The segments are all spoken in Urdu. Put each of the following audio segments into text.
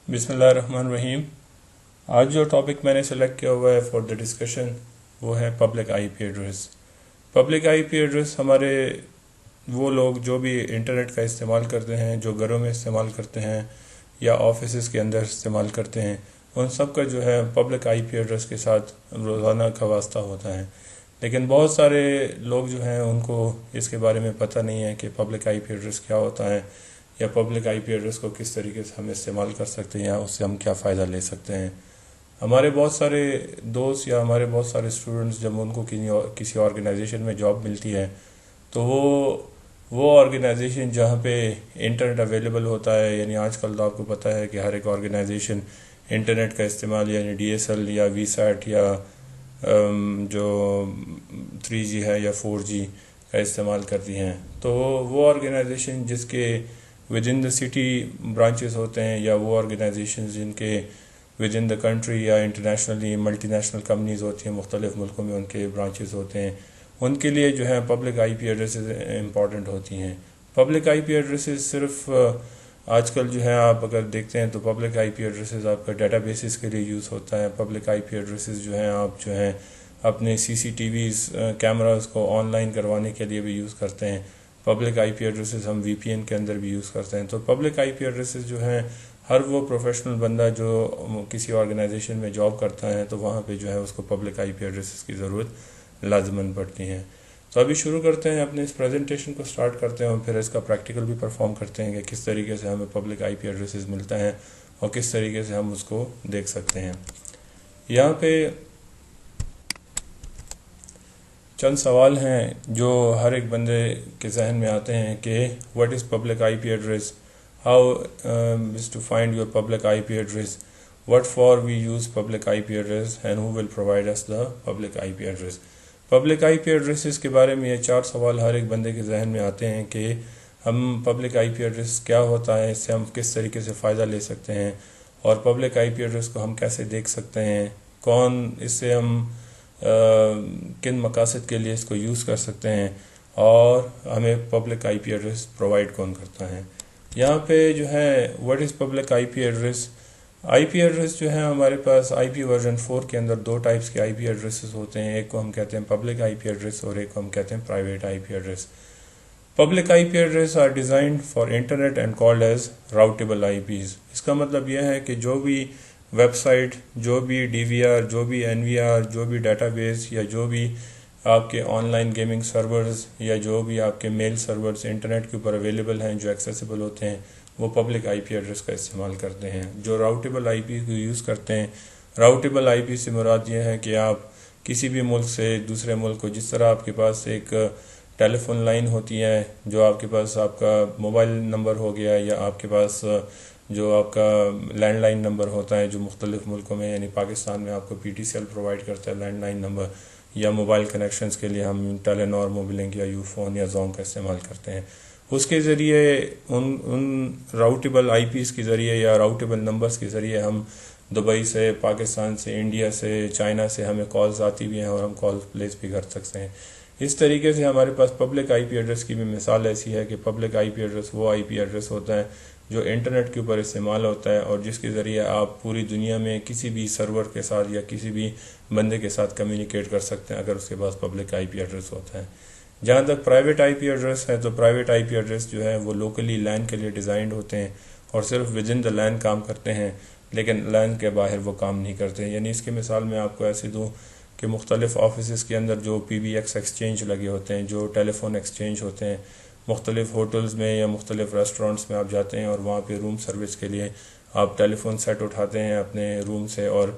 بسم اللہ الرحمن الرحیم۔ آج جو ٹاپک میں نے سلیکٹ کیا ہوا ہے فار دا ڈسکشن وہ ہے public I P address. Public I P address ہمارے وہ لوگ جو بھی انٹرنیٹ کا استعمال کرتے ہیں، جو گھروں میں استعمال کرتے ہیں یا آفیسز کے اندر استعمال کرتے ہیں، ان سب کا جو ہے پبلک آئی پی ایڈریس کے ساتھ روزانہ کا واسطہ ہوتا ہے۔ لیکن بہت سارے لوگ جو ہیں ان کو اس کے بارے میں پتہ نہیں ہے کہ پبلک آئی پی ایڈریس کیا ہوتا ہے، یا پبلک آئی پی ایڈریس کو کس طریقے سے ہم استعمال کر سکتے ہیں یا اس سے ہم کیا فائدہ لے سکتے ہیں۔ ہمارے بہت سارے دوست یا ہمارے بہت سارے اسٹوڈنٹس جب ان کو کسی آرگنائزیشن میں جاب ملتی ہے تو وہ آرگنائزیشن جہاں پہ انٹرنیٹ اویلیبل ہوتا ہے، یعنی آج کل تو آپ کو پتہ ہے کہ ہر ایک آرگنائزیشن انٹرنیٹ کا استعمال یعنی ڈی ایس ایل یا وی سیٹ یا جو 3G ہے یا 4G کا استعمال کرتی ہیں، تو وہ آرگنائزیشن جس کے with in the city branches ہوتے ہیں، یا وہ آرگنائزیشن جن کے ود ان دا کنٹری یا انٹرنیشنلی ملٹی نیشنل کمپنیز ہوتی ہیں، مختلف ملکوں میں ان کے برانچز ہوتے ہیں، ان کے لیے جو ہے public I P addresses important ہوتی ہیں۔ پبلک آئی پی ایڈریسز صرف آج کل جو ہے آپ اگر دیکھتے ہیں تو پبلک آئی پی ایڈریسز آپ کا ڈیٹا بیسز کے لیے یوز ہوتا ہے۔ پبلک آئی پی ایڈریسز جو ہیں آپ جو ہیں اپنے CCTVs کیمراز کو آن لائن کروانے کے لیے بھی یوز کرتے ہیں۔ پبلک آئی پی ایڈریسز ہم VPN کے اندر بھی یوز کرتے ہیں۔ تو پبلک آئی پی ایڈریسز جو ہیں ہر وہ پروفیشنل بندہ جو کسی آرگنائزیشن میں جاب کرتا ہے تو وہاں پہ جو ہے اس کو پبلک آئی پی ایڈریسز کی ضرورت لازماً پڑتی ہے۔ تو ابھی شروع کرتے ہیں، اپنے اس پریزنٹیشن کو سٹارٹ کرتے ہیں اور پھر اس کا پریکٹیکل بھی پرفارم کرتے ہیں کہ کس طریقے سے ہمیں پبلک آئی پی ایڈریسز ملتا ہے اور کس طریقے سے ہم اس کو دیکھ سکتے ہیں۔ یہاں پہ چند سوال ہیں جو ہر ایک بندے کے ذہن میں آتے ہیں کہ what is public I P address, how is to find your public I P address, what for we use public IP address and who will provide us the public IP address۔ Public I P addresses کے بارے میں یہ 4 سوال ہر ایک بندے کے ذہن میں آتے ہیں کہ ہم پبلک آئی پی ایڈریس کیا ہوتا ہے، اس سے ہم کس طریقے سے فائدہ لے سکتے ہیں، اور پبلک آئی پی ایڈریس کو ہم کیسے دیکھ سکتے ہیں، اس سے ہم کن مقاصد کے لیے اس کو یوز کر سکتے ہیں، اور ہمیں public I P address provide کون کرتا ہے۔ یہاں پہ جو ہے what is public I P address, I P address جو ہے ہمارے پاس آئی پی ورژن 4 کے اندر 2 ٹائپس کے آئی پی ایڈریسز ہوتے ہیں، ایک کو ہم کہتے ہیں پبلک آئی پی ایڈریس اور ایک کو ہم کہتے ہیں private I P address. Public I P address are designed for internet and called as routable I Ps. اس کا مطلب یہ ہے کہ جو بھی ویب سائٹ، جو بھی DVR، جو بھی NVR، جو بھی ڈیٹا بیس، یا جو بھی آپ کے آن لائن گیمنگ سرورز، یا جو بھی آپ کے میل سرورز انٹرنیٹ کے اوپر اویلیبل ہیں جو ایکسیسیبل ہوتے ہیں، وہ پبلک آئی پی ایڈریس کا استعمال کرتے ہیں۔ جو راؤٹیبل آئی پی کو یوز کرتے ہیں، راؤٹیبل آئی پی سے مراد یہ ہے کہ آپ کسی بھی ملک سے دوسرے ملک کو، جس طرح آپ کے پاس ایک ٹیلی فون لائن ہوتی ہے، جو آپ کے پاس آپ کا موبائل نمبر ہو گیا، یا آپ کے پاس جو آپ کا لینڈ لائن نمبر ہوتا ہے جو مختلف ملکوں میں، یعنی پاکستان میں آپ کو PTCL پرووائڈ کرتا ہے لینڈ لائن نمبر، یا موبائل کنیکشنز کے لیے ہم ٹیلی نار، موبلنک یا یوفون یا زونگ کا استعمال کرتے ہیں۔ اس کے ذریعے ان راؤٹیبل آئی پیز کے ذریعے یا راؤٹیبل نمبرز کے ذریعے ہم دبئی سے، پاکستان سے، انڈیا سے، چائنا سے ہمیں کالز آتی بھی ہیں اور ہم کال پلیس بھی کر سکتے ہیں۔ اس طریقے سے ہمارے پاس پبلک آئی پی ایڈریس کی بھی مثال ایسی ہے کہ پبلک آئی پی ایڈریس وہ آئی پی ایڈریس ہوتا ہے جو انٹرنیٹ کے اوپر استعمال ہوتا ہے، اور جس کے ذریعے آپ پوری دنیا میں کسی بھی سرور کے ساتھ یا کسی بھی بندے کے ساتھ کمیونیکیٹ کر سکتے ہیں اگر اس کے پاس پبلک آئی پی ایڈریس ہوتا ہے۔ جہاں تک پرائیویٹ آئی پی ایڈریس ہے تو پرائیویٹ آئی پی ایڈریس جو ہے وہ لوکلی لین کے لیے ڈیزائنڈ ہوتے ہیں اور صرف ود ان دا لین کام کرتے ہیں، لیکن لین کے باہر وہ کام نہیں کرتے۔ یعنی اس کی مثال میں آپ کو ایسے دوں کہ مختلف آفیسز کے اندر جو PBX ایکسچینج لگے ہوتے ہیں، جو ٹیلی فون ایکسچینج ہوتے ہیں، مختلف ہوٹلز میں یا مختلف ریسٹورنٹس میں آپ جاتے ہیں اور وہاں پہ روم سروس کے لیے آپ ٹیلی فون سیٹ اٹھاتے ہیں اپنے روم سے اور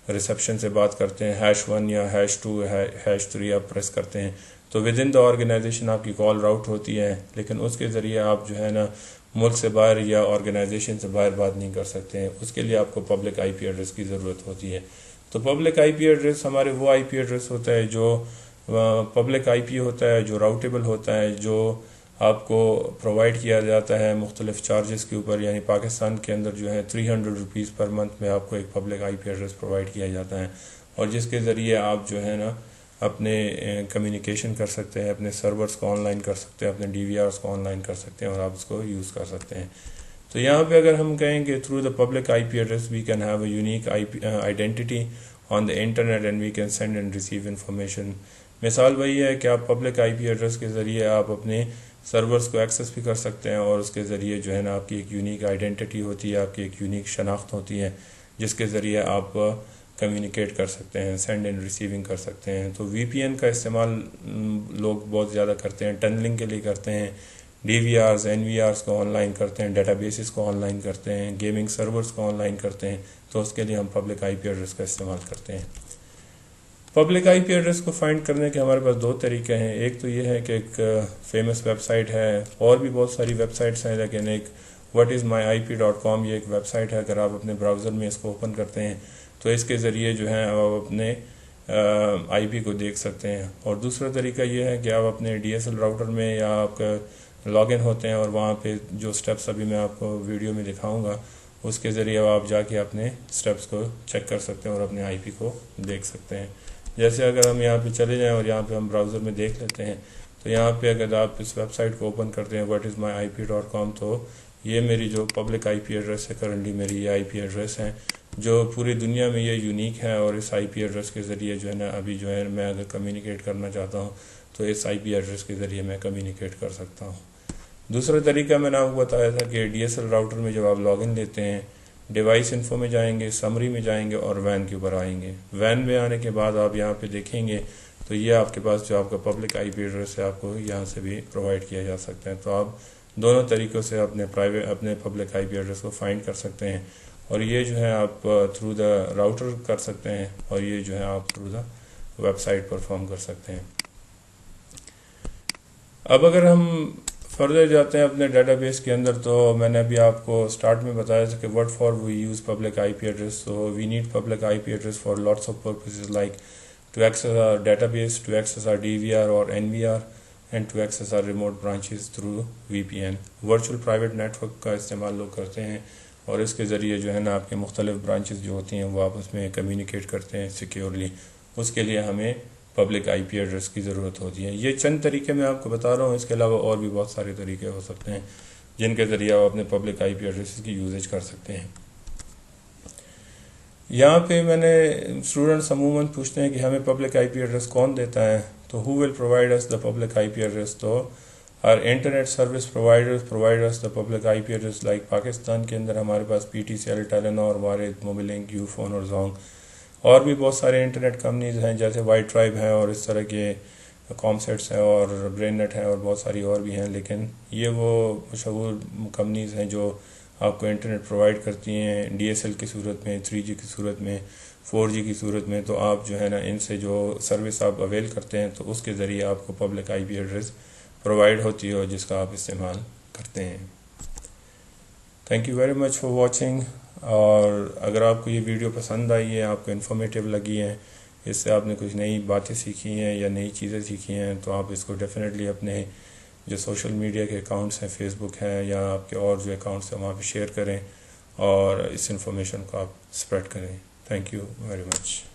ریسیپشن سے بات کرتے ہیں، #1 یا #2 #3 آپ پریس کرتے ہیں تو ود ان دا آرگنائزیشن آپ کی کال راؤٹ ہوتی ہے، لیکن اس کے ذریعے آپ جو ہے نا ملک سے باہر یا آرگنائزیشن سے باہر بات نہیں کر سکتے ہیں۔ اس کے لیے آپ کو پبلک آئی پی ایڈریس کی ضرورت ہوتی ہے۔ تو پبلک آئی پی ایڈریس ہمارے وہ آئی پی ایڈریس ہوتا ہے جو پبلک آئی پی ہوتا ہے، جو راؤٹیبل ہوتا ہے، جو آپ کو پرووائڈ کیا جاتا ہے مختلف چارجز کے اوپر۔ یعنی پاکستان کے اندر جو ہے 300 روپیز پر منتھ میں آپ کو ایک public I P address provide کیا جاتا ہے، اور جس کے ذریعے آپ جو ہے نا اپنے کمیونیکیشن کر سکتے ہیں، اپنے سرورز کو آن لائن کر سکتے ہیں، اپنے DVRs کو آن لائن کر سکتے ہیں اور آپ اس کو یوز کر سکتے ہیں۔ تو یہاں پہ اگر ہم کہیں کہ through the public I P address we can have a unique identity on the internet and we can send and receive information. مثال وہی ہے کہ آپ پبلک آئی پی ایڈریس کے ذریعے آپ اپنے سرورز کو ایکسیس بھی کر سکتے ہیں، اور اس کے ذریعے جو ہے نا آپ کی ایک یونیک آئیڈینٹی ہوتی ہے، آپ کی ایک یونیک شناخت ہوتی ہے جس کے ذریعے آپ کمیونیکیٹ کر سکتے ہیں، سینڈ اینڈ ریسیونگ کر سکتے ہیں. تو وی پی این کا استعمال لوگ بہت زیادہ کرتے ہیں، ٹنلنگ کے لیے کرتے ہیں، ڈی وی آرز این وی آرز کو آن لائن کرتے ہیں، ڈیٹا بیسز کو آن لائن کرتے ہیں، گیمنگ سرورز کو آن لائن کرتے ہیں. تو اس کے لیے ہم پبلک آئی پی ایڈریس کا استعمال کرتے ہیں. پبلک آئی پی ایڈریس کو فائنڈ کرنے کے ہمارے پاس 2 طریقے ہیں. ایک تو یہ ہے کہ ایک فیمس ویب سائٹ ہے، اور بھی بہت ساری ویب سائٹس ہیں، لیکن ایک whatismyip.com یہ ایک ویب سائٹ ہے. اگر آپ اپنے براؤزر میں اس کو اوپن کرتے ہیں تو اس کے ذریعے جو ہے آپ اپنے آئی پی کو دیکھ سکتے ہیں. اور دوسرا طریقہ یہ ہے کہ آپ اپنے ڈی ایس ایل راؤٹر میں یا آپ کا لاگ ان ہوتے ہیں، اور وہاں پہ جو سٹیپس ابھی میں آپ کو ویڈیو میں دکھاؤں گا اس کے ذریعے آپ جا کے اپنے سٹیپس کو چیک کر سکتے ہیں اور اپنے آئی پی کو دیکھ سکتے ہیں. جیسے اگر ہم یہاں پہ چلے جائیں اور یہاں پہ ہم براؤزر میں دیکھ لیتے ہیں، تو یہاں پہ اگر آپ اس ویب سائٹ کو اوپن کرتے ہیں whatismyip.com، تو یہ میری جو پبلک آئی پی ایڈریس ہے، کرنٹلی میری یہ آئی پی ایڈریس ہے جو پوری دنیا میں یہ یونیک ہے. اور اس آئی پی ایڈریس کے ذریعے جو ہے نا ابھی جو ہے میں اگر کمیونیکیٹ کرنا چاہتا ہوں تو اس آئی پی ایڈریس کے ذریعے میں کمیونیکیٹ کر سکتا ہوں. دوسرا طریقہ میں نے آپ کو بتایا تھا کہ ڈی ایس ایل راؤٹر میں جب آپ لاگ ان لیتے ہیں، ڈیوائس انفو میں جائیں گے، سمری میں جائیں گے اور وین کے اوپر آئیں گے. وین میں آنے کے بعد آپ یہاں پہ دیکھیں گے تو یہ آپ کے پاس جو آپ کا پبلک آئی پی ایڈریس ہے آپ کو یہاں سے بھی پرووائڈ کیا جا سکتا ہے. تو آپ دونوں طریقوں سے اپنے پبلک آئی پی ایڈریس کو فائنڈ کر سکتے ہیں، اور یہ جو ہے آپ تھرو دا راؤٹر کر سکتے ہیں، اور یہ جو ہے آپ through the website perform کر سکتے ہیں. اب اگر ہم فردر جاتے ہیں اپنے ڈیٹا بیس کے اندر، تو میں نے ابھی آپ کو سٹارٹ میں بتایا تھا کہ what for we use public IP address. So we need public IP address for lots of purposes, like to access our database, to access our DVR or NVR, and to access our remote branches through VPN. Virtual private network کا استعمال لوگ کرتے ہیں، اور اس کے ذریعے جو ہے نا آپ کے مختلف برانچز جو ہوتی ہیں وہ آپس میں کمیونیکیٹ کرتے ہیں سیکیورلی. اس کے لیے ہمیں پبلک آئی پی ایڈریس کی ضرورت ہوتی ہے. یہ چند طریقے میں آپ کو بتا رہا ہوں، اس کے علاوہ اور بھی بہت سارے طریقے ہو سکتے ہیں جن کے ذریعے آپ اپنے پبلک آئی پی ایڈریس کی یوزیج کر سکتے ہیں. یہاں پہ میں نے اسٹوڈنٹس عموماً پوچھتے ہیں کہ ہمیں پبلک آئی پی ایڈریس کون دیتا ہے، تو who will provide us the public I P address. تو ہر internet service provide us the public I P address. Like Pakistan کے اندر ہمارے پاس P T C L, Telenor, Warid, Mobilink, you phone اور زونگ، اور بھی بہت سارے انٹرنیٹ کمپنیز ہیں جیسے وائٹ ٹرائب ہیں اور اس طرح کے کام سیٹس ہیں اور برین نیٹ ہیں اور بہت ساری اور بھی ہیں. لیکن یہ وہ مشہور کمپنیز ہیں جو آپ کو انٹرنیٹ پرووائڈ کرتی ہیں ڈی ایس ایل کی صورت میں، 3G کی صورت میں، 4G کی صورت میں. تو آپ جو ہے نا ان سے جو سروس آپ اویل کرتے ہیں تو اس کے ذریعے آپ کو public I P address provide ہوتی ہے اور جس کا آپ استعمال کرتے ہیں. Thank you very much for watching. اور اگر آپ کو یہ ویڈیو پسند آئی ہے، آپ کو انفارمیٹیو لگی ہے، اس سے آپ نے کچھ نئی باتیں سیکھی ہیں یا نئی چیزیں سیکھی ہیں، تو آپ اس کو ڈیفینیٹلی اپنے جو سوشل میڈیا کے اکاؤنٹس ہیں، فیس بک ہے یا آپ کے اور جو اکاؤنٹس ہیں وہاں پہ شیئر کریں اور اس انفارمیشن کو آپ اسپریڈ کریں. Thank you very much.